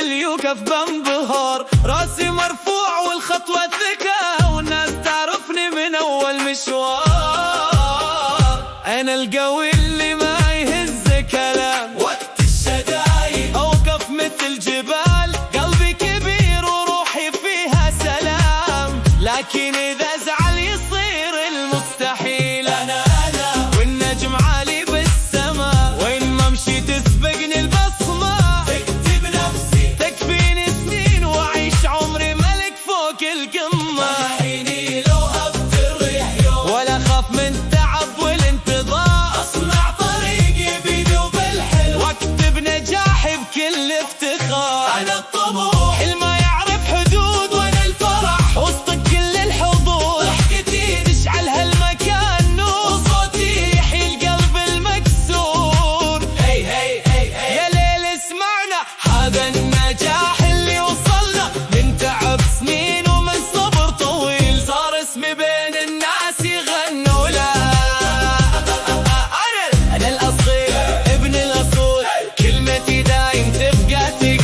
اللي يوقف بانبهار، راسي مرفوع والخطوة ذكاء، والناس تعرفني من أول مشوار. أنا القوي اللي ما يهز كلام، وقت الشدايد أوقف مثل جبال، قلبي كبير وروحي فيها سلام، لكن إذا زعل يصير المستحيل. أنا والنجم عالي بالسما، وين ما امشي تسبقني البصمة، تكتب نفسي تكفيني سنين، وأعيش عمري ملك فوق القمة. عيني لو هبت الريح يوم، ولا خاف من تعب والانتظار، أصنع طريقي بيدي وبالحلم، واكتب نجاحي بكل افتخار. أنا الطموح الما يعرف حدود، وأنا الفرح وسط كل الحضور، ضحكتي تشعل هالمكان نور، وصوتي يحيي القلب المكسور. هي هي هي هي يا ليل اسمعنا، هذا النجاح اللي وصلنا من تعب سنين ومن صبر طويل، صار اسمي بين الناس يغنوا له. أنا الأصيل ابن الأصول، كلمتي دايم تبقى تقيل.